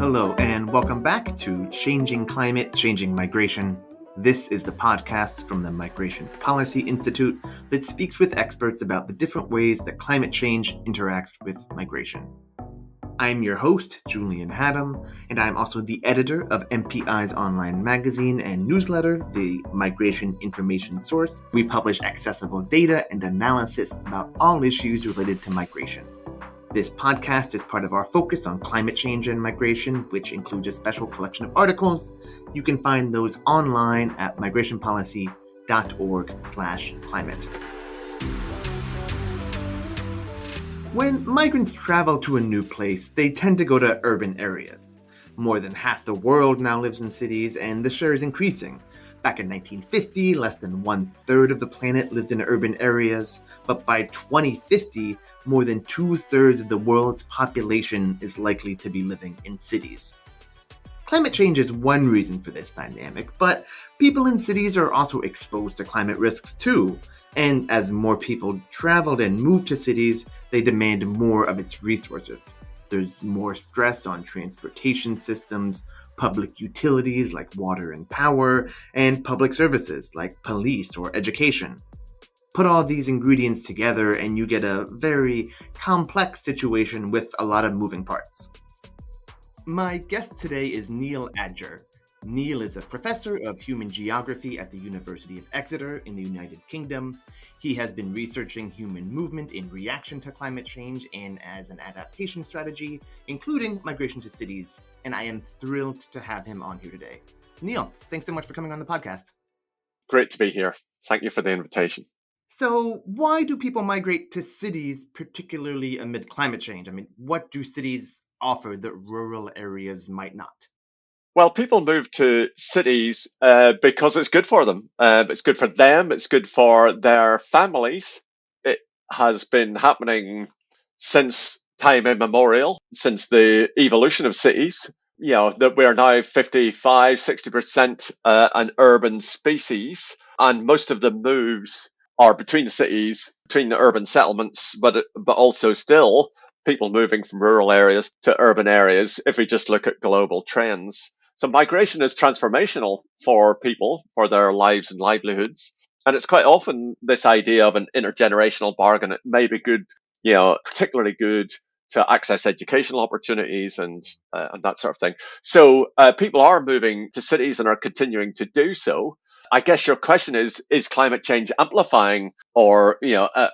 Hello, and welcome back to Changing Climate, Changing Migration. This is the podcast from the Migration Policy Institute that speaks with experts about the different ways that climate change interacts with migration. I'm your host, Julian Haddam, and I'm also the editor of MPI's online magazine and newsletter, the Migration Information Source. We publish accessible data and analysis about all issues related to migration. This podcast is part of our focus on climate change and migration, which includes a special collection of articles. You can find those online at migrationpolicy.org/climate. When migrants travel to a new place, they tend to go to urban areas. More than half the world now lives in cities, and the share is increasing. Back in 1950, less than 1/3 of the planet lived in urban areas, but by 2050, more than 2/3 of the world's population is likely to be living in cities. Climate change is one reason for this dynamic, but people in cities are also exposed to climate risks too. And as more people traveled and moved to cities, they demand more of its resources. There's more stress on transportation systems, public utilities like water and power, and public services like police or education. Put all these ingredients together and you get a very complex situation with a lot of moving parts. My guest today is Neil Adger. Neil is a professor of human geography at the University of Exeter in the United Kingdom. He has been researching human movement in reaction to climate change and as an adaptation strategy, including migration to cities, and I am thrilled to have him on here today. Neil, thanks so much for coming on the podcast. Great to be here. Thank you for the invitation. So why do people migrate to cities, particularly amid climate change? I mean, what do cities offer that rural areas might not? Well, people move to cities because it's good for them. It's good for them. It's good for their families. It has been happening since time immemorial, since the evolution of cities. You know, that we're now 55, 60% an urban species. And most of the moves are between the cities, between the urban settlements, but also still people moving from rural areas to urban areas if we just look at global trends. So migration is transformational for people, for their lives and livelihoods. And it's quite often this idea of an intergenerational bargain. It may be good, particularly good to access educational opportunities and that sort of thing. So people are moving to cities and are continuing to do so. I guess your question is climate change amplifying or,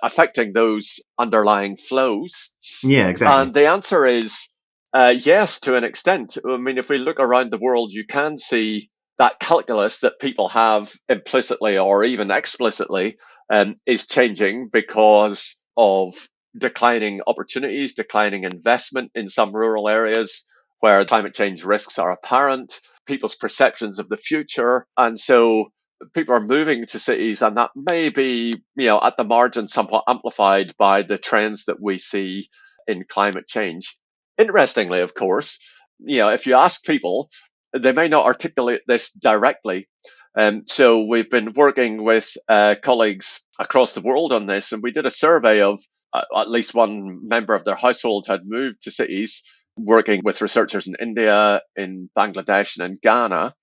affecting those underlying flows? Yeah, exactly. And the answer is, yes, to an extent. I mean, if we look around the world, you can see that calculus that people have implicitly or even explicitly is changing because of declining opportunities, declining investment in some rural areas where climate change risks are apparent, people's perceptions of the future. And so people are moving to cities, and that may be, at the margin, somewhat amplified by the trends that we see in climate change. Interestingly, of course, if you ask people, they may not articulate this directly. So we've been working with colleagues across the world on this, and we did a survey of at least one member of their household had moved to cities, working with researchers in India, in Bangladesh, and in Ghana.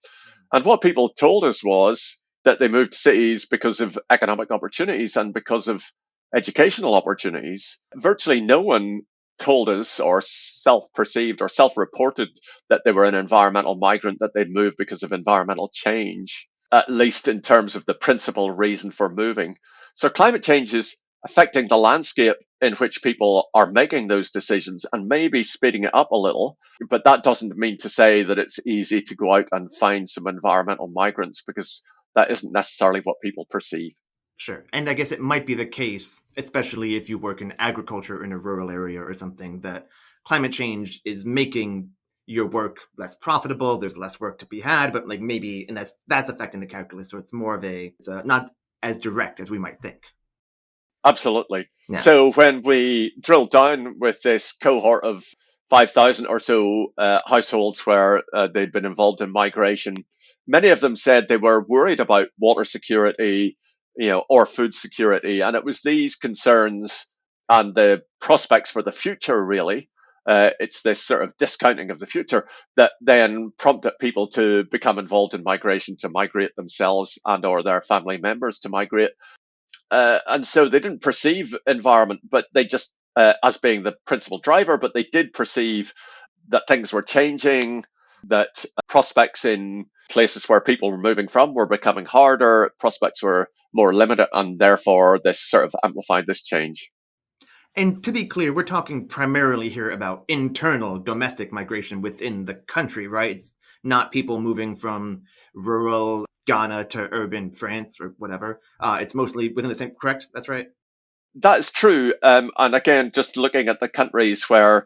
And what people told us was that they moved to cities because of economic opportunities and because of educational opportunities. Virtually no one told us or self-perceived or self-reported that they were an environmental migrant, that they'd moved because of environmental change, at least in terms of the principal reason for moving. So climate change is affecting the landscape in which people are making those decisions and maybe speeding it up a little. But that doesn't mean to say that it's easy to go out and find some environmental migrants, because that isn't necessarily what people perceive. Sure. And I guess it might be the case, especially if you work in agriculture in a rural area or something, that climate change is making your work less profitable. There's less work to be had, but maybe, and that's affecting the calculus. So it's more of it's not as direct as we might think. Absolutely. Yeah. So when we drill down with this cohort of 5,000 or so households where they'd been involved in migration, many of them said they were worried about water security, or food security. And it was these concerns and the prospects for the future, really, It's this sort of discounting of the future that then prompted people to become involved in migration, to migrate themselves and or their family members to migrate. And so they didn't perceive environment, but they just as being the principal driver, but they did perceive that things were changing, that prospects in places where people were moving from were becoming harder, prospects were more limited, and therefore this sort of amplified this change. And to be clear, we're talking primarily here about internal domestic migration within the country, right? It's not people moving from rural Ghana to urban France or whatever. It's mostly within the same, correct? That's right. That is true. And again, just looking at the countries where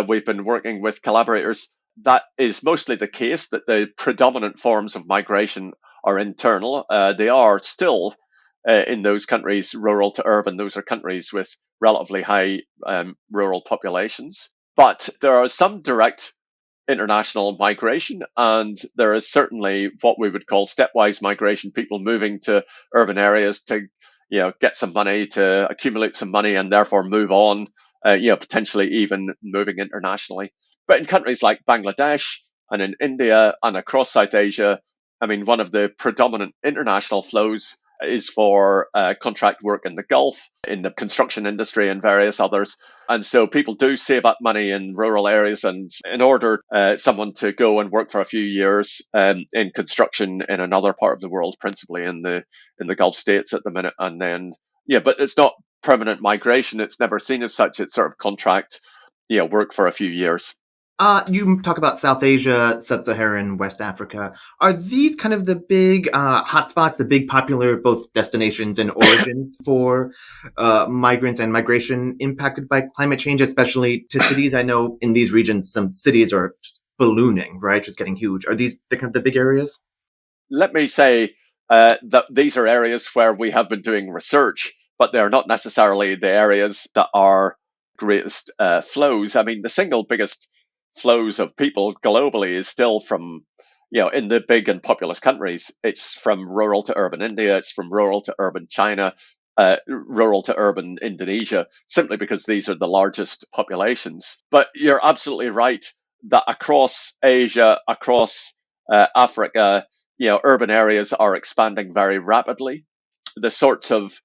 we've been working with collaborators, that is mostly the case that the predominant forms of migration are internal. They are still in those countries, rural to urban. Those are countries with relatively high rural populations. But there are some direct international migration, and there is certainly what we would call stepwise migration, people moving to urban areas to get some money, to accumulate some money, and therefore move on, potentially even moving internationally. But in countries like Bangladesh and in India and across South Asia, I mean, one of the predominant international flows is for contract work in the Gulf, in the construction industry, and various others. And so people do save up money in rural areas, and in order someone to go and work for a few years in construction in another part of the world, principally in the Gulf states at the minute, and then but it's not permanent migration. It's never seen as such. It's sort of contract, work for a few years. You talk about South Asia, Sub-Saharan, West Africa. Are these kind of the big hotspots, the big popular both destinations and origins for migrants and migration impacted by climate change, especially to cities? I know in these regions, some cities are just ballooning, right? Just getting huge. Are these the kind of the big areas? Let me say that these are areas where we have been doing research, but they're not necessarily the areas that are greatest flows. I mean, the single biggest flows of people globally is still from, in the big and populous countries. It's from rural to urban India, it's from rural to urban China, rural to urban Indonesia, simply because these are the largest populations. But you're absolutely right that across Asia, across Africa, urban areas are expanding very rapidly. The sorts of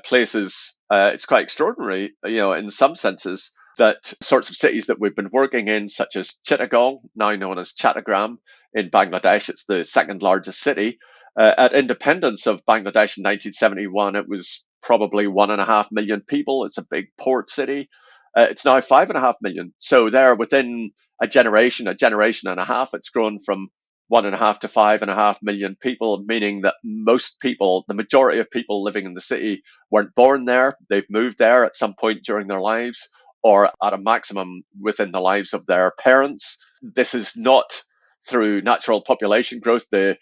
places, it's quite extraordinary, in some senses, that sorts of cities that we've been working in, such as Chittagong, now known as Chattogram in Bangladesh, it's the second largest city. At independence of Bangladesh in 1971, it was probably 1.5 million people. It's a big port city. It's now 5.5 million. So there, within a generation and a half, it's grown from 1.5 to 5.5 million people, meaning that most people, the majority of people living in the city, weren't born there. They've moved there at some point during their lives, or at a maximum within the lives of their parents. This is not through natural population growth. The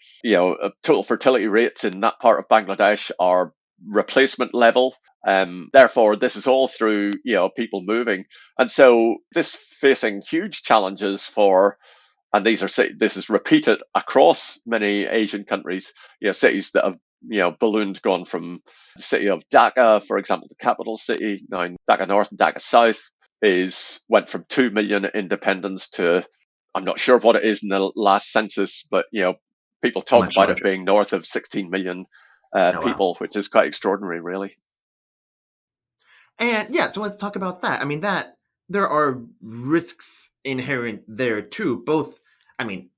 total fertility rates in that part of Bangladesh are replacement level. Therefore, this is all through people moving, and so this facing huge challenges for. And this is repeated across many Asian countries. Cities that have ballooned, gone from the city of Dhaka, for example, the capital city now in Dhaka North and Dhaka South went from 2 million independents to, I'm not sure what it is in the last census, but people talk Much about it larger. being north of 16 million Oh, wow. people, which is quite extraordinary, really. And yeah, so let's talk about that. I mean, that there are risks inherent there too. Both, I mean,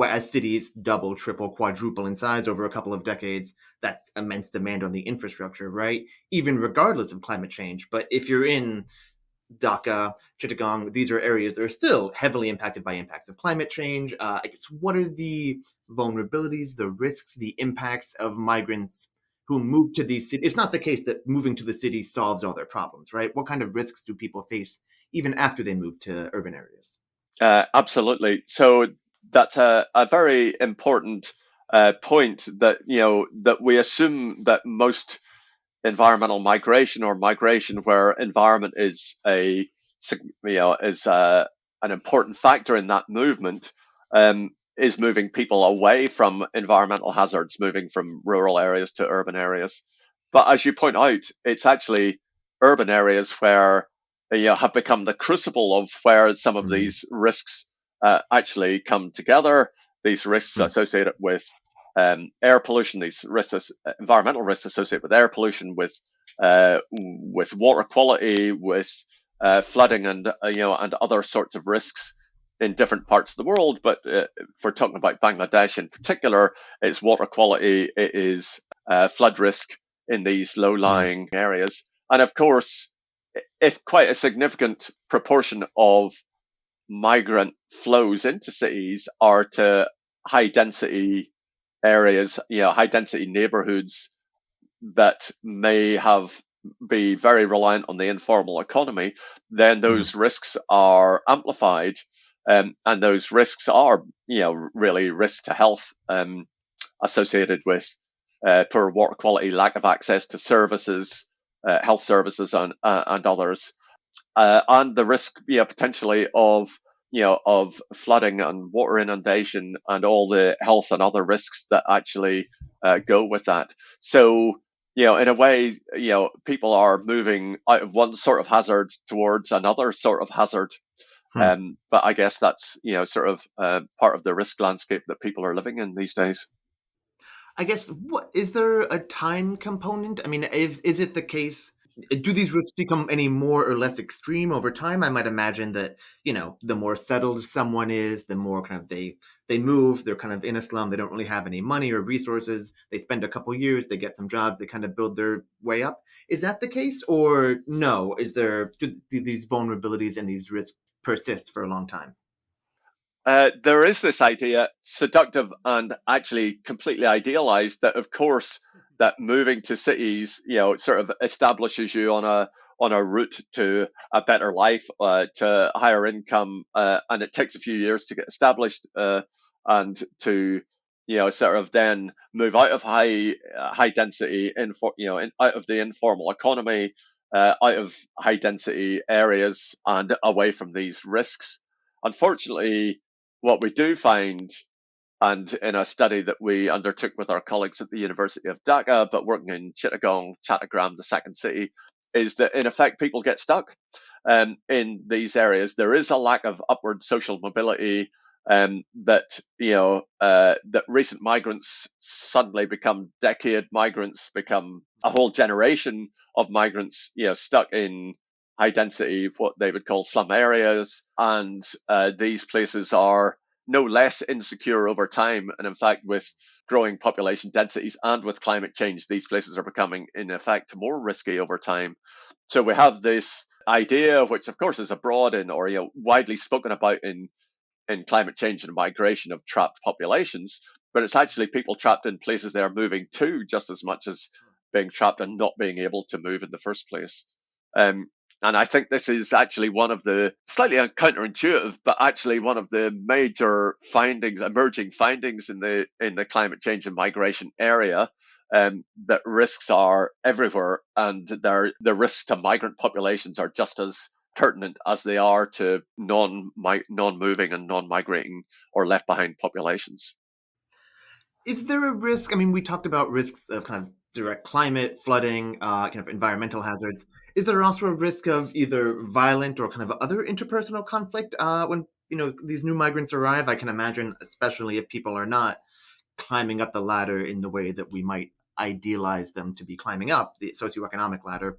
as cities double, triple, quadruple in size over a couple of decades, that's immense demand on the infrastructure, right? Even regardless of climate change. But if you're in Dhaka, Chittagong, these are areas that are still heavily impacted by impacts of climate change. I guess what are the vulnerabilities, the risks, the impacts of migrants who move to these cities? It's not the case that moving to the city solves all their problems, right? What kind of risks do people face even after they move to urban areas? Absolutely. So that's a very important point, that that we assume that most environmental migration, or migration where environment is an important factor in that movement, is moving people away from environmental hazards, moving from rural areas to urban areas. But as you point out, it's actually urban areas where have become the crucible of where some of Mm. these risks actually come together. These risks Mm. associated with air pollution, these risks, environmental risks associated with air pollution, with water quality, with flooding, and and other sorts of risks in different parts of the world. But if we're talking about Bangladesh in particular, it's water quality, it is flood risk in these Mm. low-lying areas, and of course, if quite a significant proportion of migrant flows into cities are to high density areas, high density neighborhoods that may have be very reliant on the informal economy, then Mm. those risks are amplified, and those risks are, really risks to health associated with poor water quality, lack of access to services, health services, and others, and the risk, potentially of flooding and water inundation and all the health and other risks that actually go with that. So, in a way, people are moving out of one sort of hazard towards another sort of hazard. Mm. But I guess that's sort of part of the risk landscape that people are living in these days. I guess, what is there a time component? I mean, is it the case? Do these risks become any more or less extreme over time? I might imagine that, the more settled someone is, the more kind of they move. They're kind of in a slum. They don't really have any money or resources. They spend a couple years. They get some jobs. They kind of build their way up. Is that the case, or no? Do these vulnerabilities and these risks persist for a long time? There is this idea, seductive and actually completely idealized, that of course that moving to cities, sort of establishes you on a route to a better life, to higher income, and it takes a few years to get established, and to sort of then move out of high density out of the informal economy, out of high density areas and away from these risks. Unfortunately, what we do find, and in a study that we undertook with our colleagues at the University of Dhaka, but working in Chittagong, Chattogram, the second city, is that in effect people get stuck in these areas. There is a lack of upward social mobility. That recent migrants suddenly become decade migrants, become a whole generation of migrants, stuck in high density, what they would call slum areas, and these places are no less insecure over time. And in fact, with growing population densities and with climate change, these places are becoming, in effect, more risky over time. So we have this idea, which of course is abroad in, or widely spoken about in climate change and migration, of trapped populations, but it's actually people trapped in places they are moving to just as much as being trapped and not being able to move in the first place. Um, and I think this is actually one of the slightly counterintuitive, but actually one of the major findings, emerging findings in the climate change and migration area, that risks are everywhere, and the risks to migrant populations are just as pertinent as they are to non-moving and non-migrating or left behind populations. Is there a risk? I mean, we talked about risks of kind of direct climate, flooding, kind of environmental hazards. Is there also a risk of either violent or kind of other interpersonal conflict when these new migrants arrive? I can imagine, especially if people are not climbing up the ladder in the way that we might idealize them to be climbing up the socioeconomic ladder.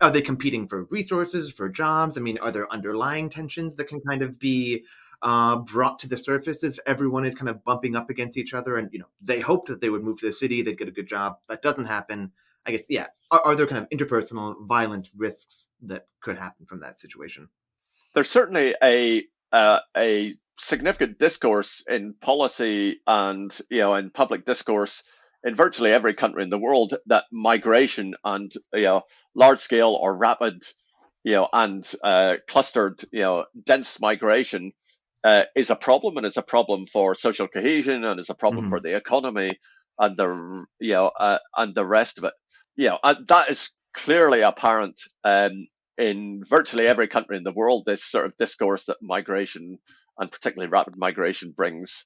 Are they competing for resources, for jobs? I mean, are there underlying tensions that can kind of be brought to the surface if everyone is kind of bumping up against each other? And they hoped that they would move to the city, they'd get a good job. That doesn't happen. I guess, yeah. Are there kind of interpersonal violent risks that could happen from that situation? There's certainly a significant discourse in policy and in public discourse in virtually every country in the world that migration and large scale or rapid and clustered dense migration is a problem, and is a problem for social cohesion, and is a problem Hmm. for the economy, and the rest of it. And that is clearly apparent in virtually every country in the world. This sort of discourse that migration, and particularly rapid migration, brings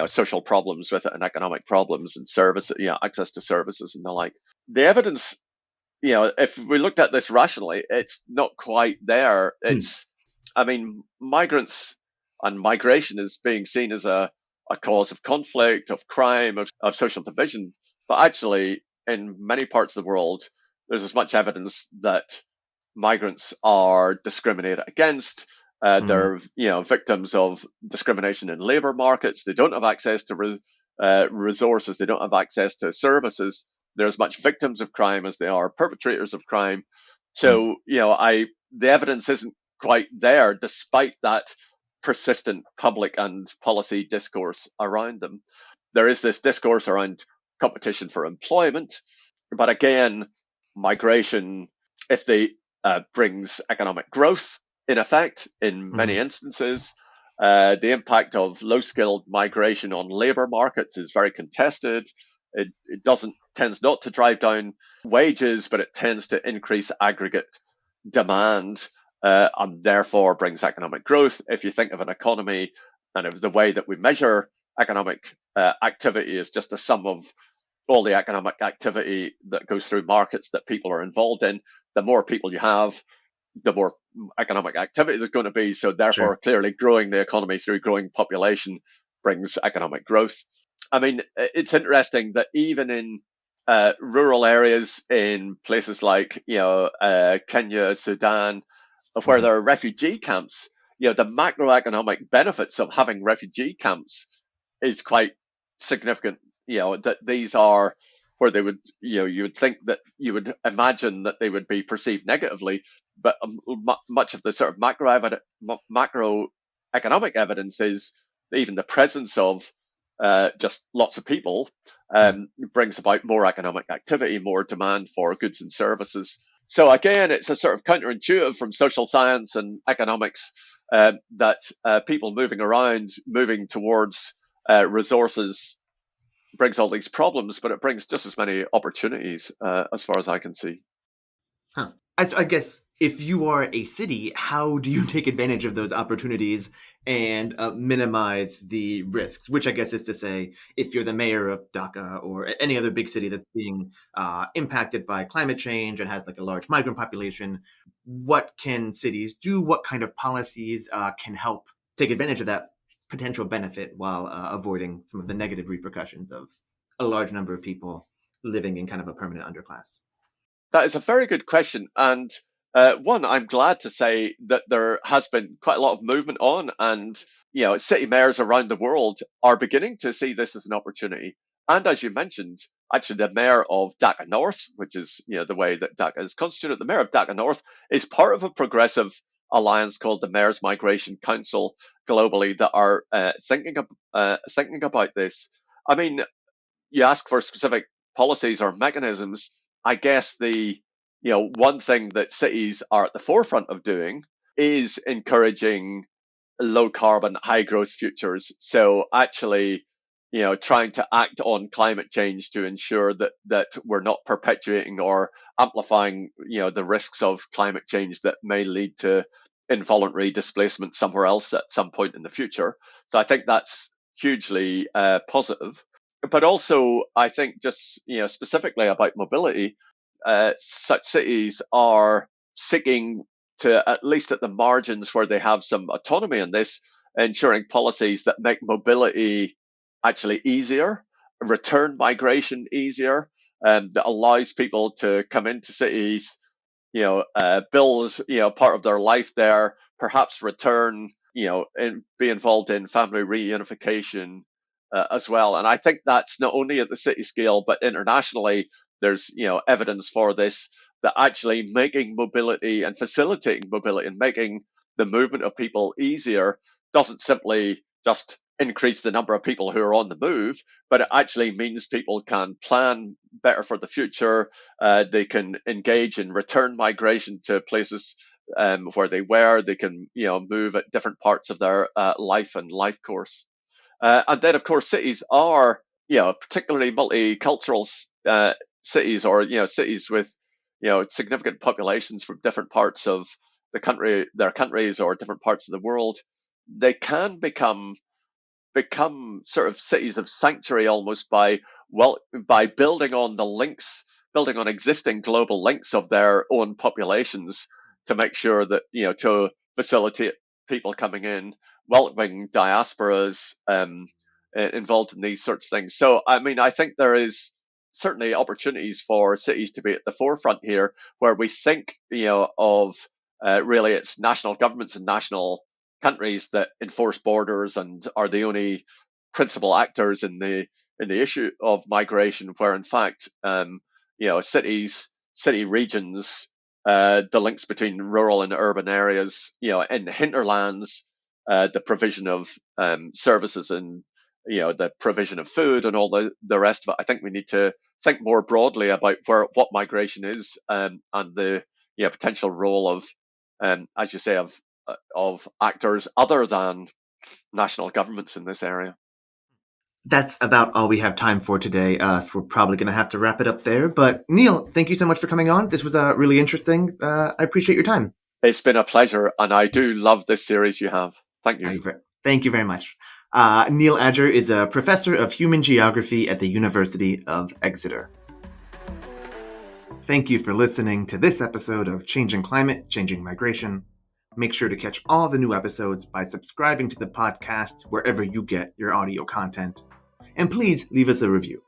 social problems with it, and economic problems, and access to services and the like. The evidence if we looked at this rationally, it's not quite there. Hmm. I mean, migrants and migration is being seen as a cause of conflict, of crime, of social division. But actually, in many parts of the world, there's as much evidence that migrants are discriminated against. Hmm. They're victims of discrimination in labour markets. They don't have access to resources. They don't have access to services. They're as much victims of crime as they are perpetrators of crime. Hmm. So the evidence isn't quite there, despite that persistent public and policy discourse around them. There is this discourse around competition for employment, but again, migration, if they brings economic growth in effect in many Hmm. instances. The impact of low skilled migration on labour markets is very contested. It doesn't tends not to drive down wages, but it tends to increase aggregate demand and therefore brings economic growth. If you think of an economy and of the way that we measure economic activity is just a sum of all the economic activity that goes through markets that people are involved in, the more people you have, the more economic activity there's going to be. So therefore, Sure. clearly growing the economy through growing population brings economic growth. I mean, it's interesting that even in rural areas in places like, Kenya, Sudan, where Hmm. there are refugee camps, the macroeconomic benefits of having refugee camps is quite significant. That these are where they would, you would think that you would imagine that they would be perceived negatively, but much of the sort of macroeconomic evidence is even the presence of just lots of people Hmm. brings about more economic activity, more demand for goods and services. So again, it's a sort of counterintuitive from social science and economics that people moving around, moving towards resources brings all these problems, but it brings just as many opportunities as far as I can see. Huh. I guess if you are a city, how do you take advantage of those opportunities and minimize the risks? Which I guess is to say, if you're the mayor of Dhaka or any other big city that's being impacted by climate change and has like a large migrant population, what can cities do? What kind of policies can help take advantage of that potential benefit while avoiding some of the negative repercussions of a large number of people living in kind of a permanent underclass? That is a very good question. And one, I'm glad to say that there has been quite a lot of movement on, and city mayors around the world are beginning to see this as an opportunity. And as you mentioned, actually, the mayor of Dhaka North, which is the way that Dhaka is constituted, the mayor of Dhaka North is part of a progressive alliance called the Mayors Migration Council globally that are thinking about this. I mean, you ask for specific policies or mechanisms. I guess the one thing that cities are at the forefront of doing is encouraging low carbon, high growth futures. So actually, trying to act on climate change to ensure that we're not perpetuating or amplifying, the risks of climate change that may lead to involuntary displacement somewhere else at some point in the future. So I think that's hugely positive. But also, I think just specifically about mobility, such cities are seeking to, at least at the margins where they have some autonomy in this, ensuring policies that make mobility actually easier, return migration easier, and that allows people to come into cities, build, part of their life there, perhaps return, and be involved in family reunification as well. And I think that's not only at the city scale, but internationally, there's, evidence for this, that actually making mobility and facilitating mobility and making the movement of people easier doesn't simply just increase the number of people who are on the move, but it actually means people can plan better for the future. They can engage in return migration to places where they were. They can, move at different parts of their life and life course. And then, of course, cities are, particularly multicultural cities, or cities with, significant populations from different parts of their countries, or different parts of the world. They can become sort of cities of sanctuary almost by building on the links building on existing global links of their own populations to make sure that, to facilitate people coming in, welcoming diasporas involved in these sorts of things. So, I mean, I think there is certainly opportunities for cities to be at the forefront here, where we think, of really it's national governments and national countries that enforce borders and are the only principal actors in the issue of migration, where in fact, city regions, the links between rural and urban areas, in hinterlands, the provision of services and the provision of food and all the rest of it. I think we need to think more broadly about what migration is, and the potential role of, as you say, of actors other than national governments in this area. That's about all we have time for today, so we're probably going to have to wrap it up there. But Neil, thank you so much for coming on. This was really interesting. I appreciate your time. It's been a pleasure, and I do love this series you have. Thank you. Thank you very much. Neil Adger is a professor of human geography at the University of Exeter. Thank you for listening to this episode of Changing Climate, Changing Migration. Make sure to catch all the new episodes by subscribing to the podcast wherever you get your audio content. And please leave us a review.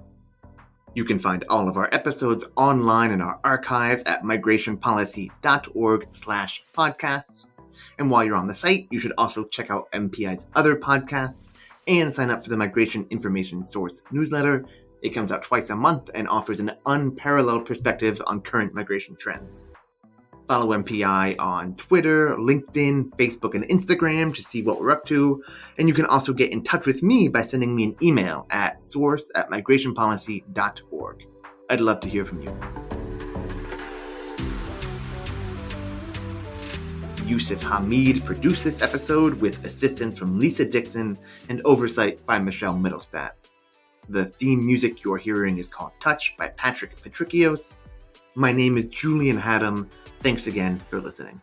You can find all of our episodes online in our archives at migrationpolicy.org/podcasts. And while you're on the site, you should also check out MPI's other podcasts and sign up for the Migration Information Source newsletter. It comes out twice a month and offers an unparalleled perspective on current migration trends. Follow MPI on Twitter, LinkedIn, Facebook, and Instagram to see what we're up to. And you can also get in touch with me by sending me an email at source@migrationpolicy.org. I'd love to hear from you. Yusuf Hamid produced this episode with assistance from Lisa Dixon and oversight by Michelle Middlestat. The theme music you're hearing is called Touch by Patrick Patricios. My name is Julian Haddam. Thanks again for listening.